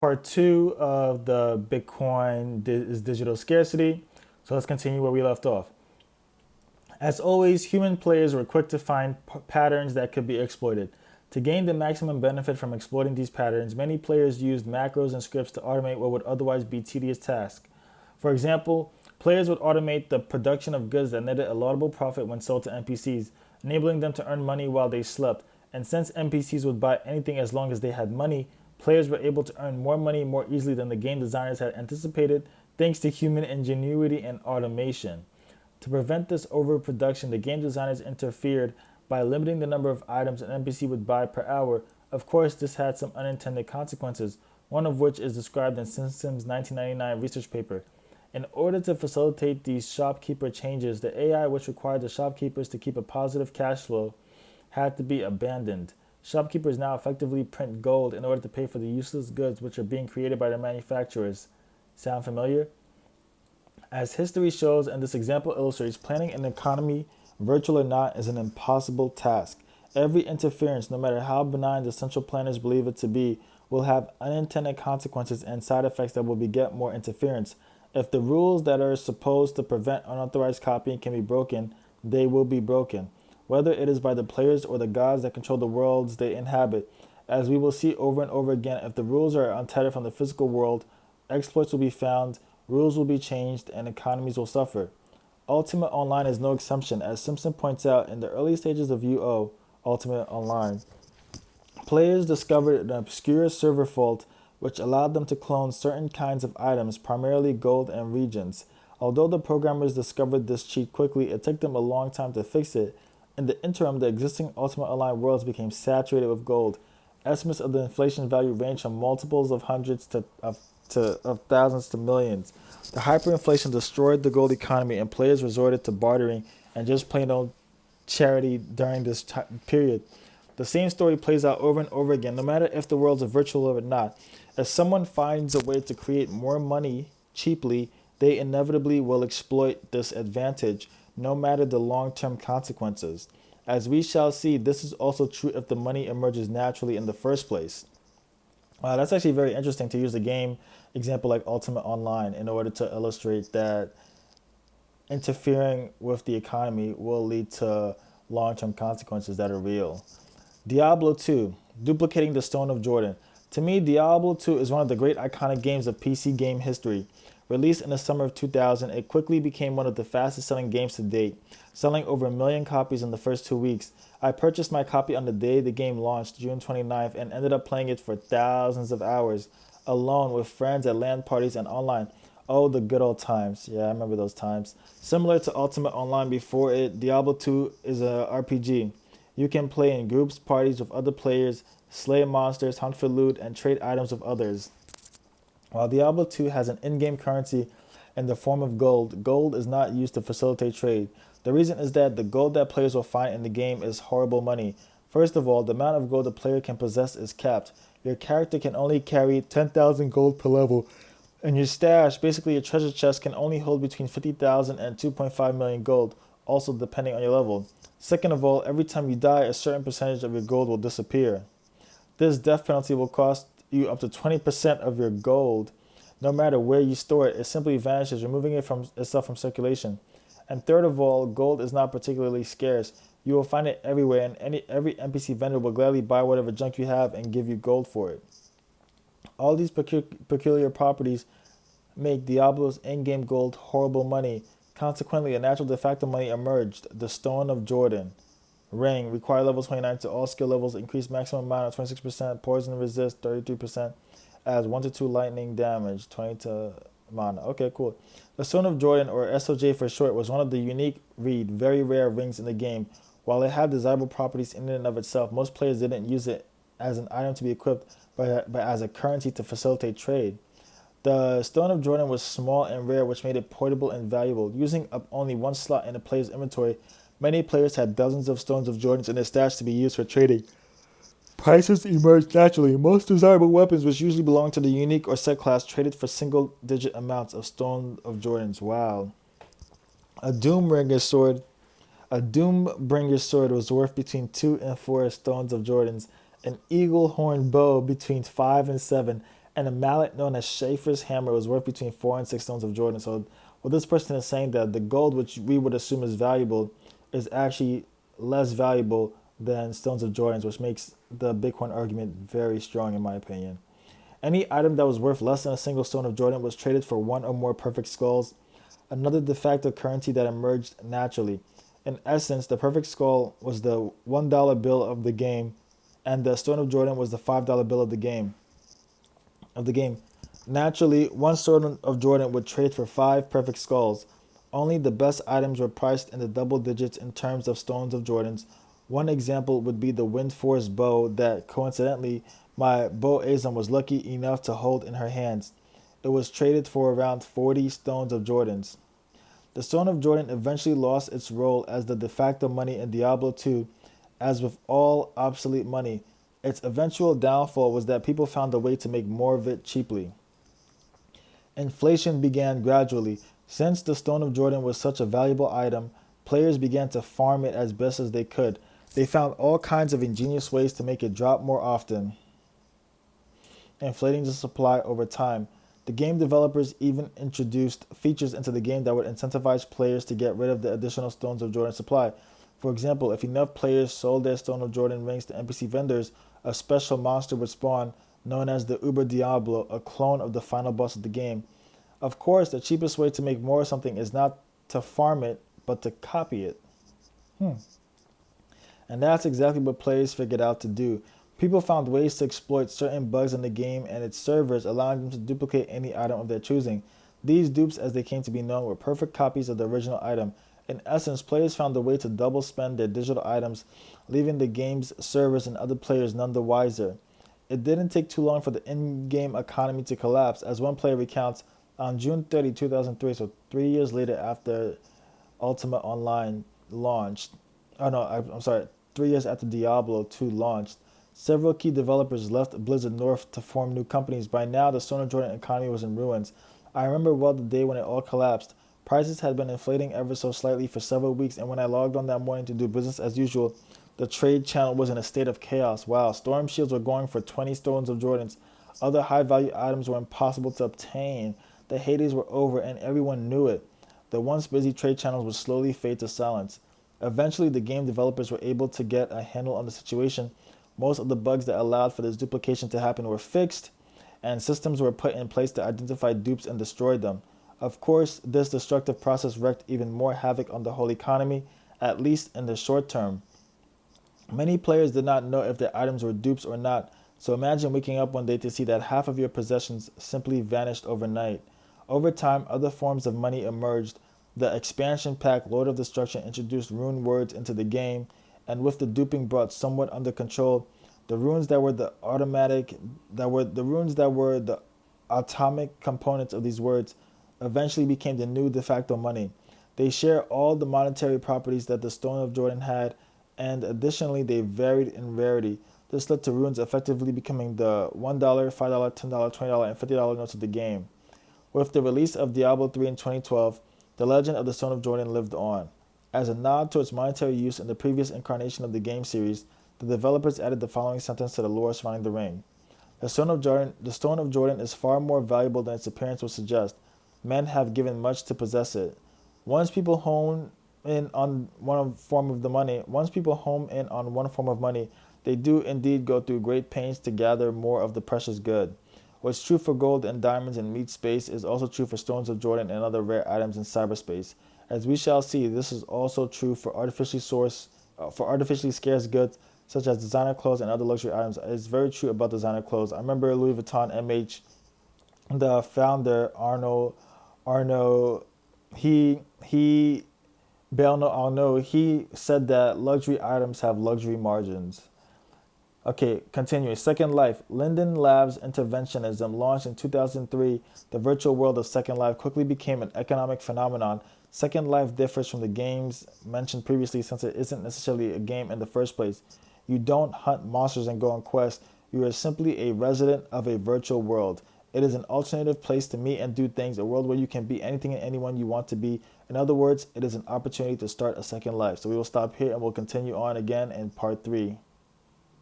Part two of the Bitcoin is digital scarcity. So let's continue where we left off. As always, human players were quick to find patterns that could be exploited. To gain the maximum benefit from exploiting these patterns, many players used macros and scripts to automate what would otherwise be tedious tasks. For example, players would automate the production of goods that netted a laudable profit when sold to NPCs, enabling them to earn money while they slept. And since NPCs would buy anything as long as they had money, players were able to earn more money more easily than the game designers had anticipated, thanks to human ingenuity and automation. To prevent this overproduction, the game designers interfered by limiting the number of items an NPC would buy per hour. Of course, this had some unintended consequences, one of which is described in SimSim's 1999 research paper. In order to facilitate these shopkeeper changes, the AI, which required the shopkeepers to keep a positive cash flow, had to be abandoned. Shopkeepers now effectively print gold in order to pay for the useless goods which are being created by the manufacturers. Sound familiar? As history shows and this example illustrates, planning an economy, virtual or not, is an impossible task. Every interference, no matter how benign the central planners believe it to be, will have unintended consequences and side effects that will beget more interference. If the rules that are supposed to prevent unauthorized copying can be broken, they will be broken, whether it is by the players or the gods that control the worlds they inhabit. As we will see over and over again, if the rules are untethered from the physical world, exploits will be found, rules will be changed, and economies will suffer. Ultimate Online is no exception, as Simpson points out in the early stages of UO, Ultimate Online. Players discovered an obscure server fault which allowed them to clone certain kinds of items, primarily gold and regions. Although the programmers discovered this cheat quickly, it took them a long time to fix it. In the interim, the existing Ultimate Online worlds became saturated with gold. Estimates of the inflation value range from multiples of hundreds of thousands to millions. The hyperinflation destroyed the gold economy, and players resorted to bartering and just plain old charity during this period. The same story plays out over and over again, no matter if the worlds are virtual or not. If someone finds a way to create more money cheaply, they inevitably will exploit this advantage, no matter the long term consequences. As we shall see, this is also true if the money emerges naturally in the first place. That's actually very interesting to use a game example like Ultimate Online in order to illustrate that interfering with the economy will lead to long term consequences that are real. Diablo 2, duplicating the Stone of Jordan. To me, Diablo 2 is one of the great iconic games of PC game history. Released in the summer of 2000, it quickly became one of the fastest selling games to date, selling over a million copies in the first 2 weeks. I purchased my copy on the day the game launched, June 29th, and ended up playing it for thousands of hours, alone with friends at LAN parties and online. Oh, the good old times. Yeah, I remember those times. Similar to Ultimate Online before it, Diablo 2 is a RPG. You can play in groups, parties with other players, slay monsters, hunt for loot, and trade items with others. While Diablo 2 has an in-game currency in the form of gold, gold is not used to facilitate trade. The reason is that the gold that players will find in the game is horrible money. First of all, the amount of gold a player can possess is capped. Your character can only carry 10,000 gold per level, and your stash, basically your treasure chest, can only hold between 50,000 and 2.5 million gold, also depending on your level. Second of all, every time you die, a certain percentage of your gold will disappear. This death penalty will cost you up to 20% of your gold. No matter where you store it, it simply vanishes, removing it from itself from circulation. And third of all, gold is not particularly scarce. You will find it everywhere, and every NPC vendor will gladly buy whatever junk you have and give you gold for it. All these peculiar properties make Diablo's in-game gold horrible money. Consequently, a natural de facto money emerged, the Stone of Jordan. Ring, require level 29 to all skill levels, increase maximum amount of 26%, poison resist 33%, adds 1 to 2 lightning damage, 20 to mana. Okay, cool. The Stone of Jordan, or SOJ for short, was one of the unique, very rare rings in the game. While it had desirable properties in and of itself, most players didn't use it as an item to be equipped, but as a currency to facilitate trade. The Stone of Jordan was small and rare, which made it portable and valuable. Using up only one slot in a player's inventory, many players had dozens of Stones of Jordans in their stash to be used for trading. Prices emerged naturally. Most desirable weapons, which usually belong to the unique or set class, traded for single-digit amounts of Stone of Jordans. Wow. A Doombringer sword A Doombringer sword was worth between 2 and 4 Stones of Jordans, an eagle horn bow between 5 and 7, and a mallet known as Schaefer's hammer was worth between 4 and 6 stones of Jordan. So, what this person is saying that the gold, which we would assume is valuable, is actually less valuable than stones of Jordans, which makes the Bitcoin argument very strong, in my opinion. Any item that was worth less than a single stone of Jordan was traded for one or more perfect skulls, another de facto currency that emerged naturally. In essence, the perfect skull was the $1 bill of the game, and the stone of Jordan was the $5 bill of the game. Naturally, one stone of Jordan would trade for 5 perfect skulls. Only the best items were priced in the double digits in terms of stones of Jordans. One example would be the Wind Force bow that, coincidentally, my beau Azam was lucky enough to hold in her hands. It was traded for around 40 stones of Jordans. The stone of Jordan eventually lost its role as the de facto money in Diablo 2. As with all obsolete money, its eventual downfall was that people found a way to make more of it cheaply. Inflation began gradually. Since the Stone of Jordan was such a valuable item, players began to farm it as best as they could. They found all kinds of ingenious ways to make it drop more often, inflating the supply over time. The game developers even introduced features into the game that would incentivize players to get rid of the additional Stones of Jordan supply. For example, if enough players sold their Stone of Jordan rings to NPC vendors, a special monster would spawn, known as the Uber Diablo, a clone of the final boss of the game. Of course, the cheapest way to make more of something is not to farm it, but to copy it. And that's exactly what players figured out to do. People found ways to exploit certain bugs in the game and its servers, allowing them to duplicate any item of their choosing. These dupes, as they came to be known, were perfect copies of the original item. In essence, players found a way to double spend their digital items, leaving the game's servers and other players none the wiser. It didn't take too long for the in-game economy to collapse, as one player recounts, on June 30, 2003, so 3 years later after Ultima Online launched, I'm sorry, 3 years after Diablo 2 launched, several key developers left Blizzard North to form new companies. By now, the Stone of Jordan economy was in ruins. I remember well the day when it all collapsed. Prices had been inflating ever so slightly for several weeks, and when I logged on that morning to do business as usual, the trade channel was in a state of chaos. Wow, storm shields were going for 20 stones of Jordans. Other high-value items were impossible to obtain. The heydays were over, and everyone knew it. The once busy trade channels would slowly fade to silence. Eventually, the game developers were able to get a handle on the situation. Most of the bugs that allowed for this duplication to happen were fixed, and systems were put in place to identify dupes and destroy them. Of course, this destructive process wreaked even more havoc on the whole economy, at least in the short term. Many players did not know if their items were dupes or not, so imagine waking up one day to see that half of your possessions simply vanished overnight. Over time, other forms of money emerged. The expansion pack Lord of Destruction introduced rune words into the game, and with the duping brought somewhat under control, the runes that were the atomic components of these words eventually became the new de facto money. They share all the monetary properties that the Stone of Jordan had, and additionally they varied in rarity. This led to runes effectively becoming the $1, $5, $10, $20, and $50 notes of the game. With the release of Diablo 3 in 2012, the legend of the Stone of Jordan lived on. As a nod to its monetary use in the previous incarnation of the game series, the developers added the following sentence to the lore surrounding the ring. The Stone of Jordan is far more valuable than its appearance would suggest. Men have given much to possess it. Once people home in on one form of money, they do indeed go through great pains to gather more of the precious good. What's true for gold and diamonds in meat space is also true for stones of Jordan and other rare items in cyberspace. As we shall see, this is also true for artificially scarce goods such as designer clothes and other luxury items. It's very true about designer clothes. I remember Louis Vuitton MH, the founder Arnaud, he said that luxury items have luxury margins. Okay, continuing. Second Life. Linden Labs interventionism, launched in 2003, the virtual world of Second Life quickly became an economic phenomenon. Second Life differs from the games mentioned previously since it isn't necessarily a game in the first place. You don't hunt monsters and go on quests. You are simply a resident of a virtual world. It is an alternative place to meet and do things, a world where you can be anything and anyone you want to be. In other words, it is an opportunity to start a second life. So we will stop here and we'll continue on again in part 3.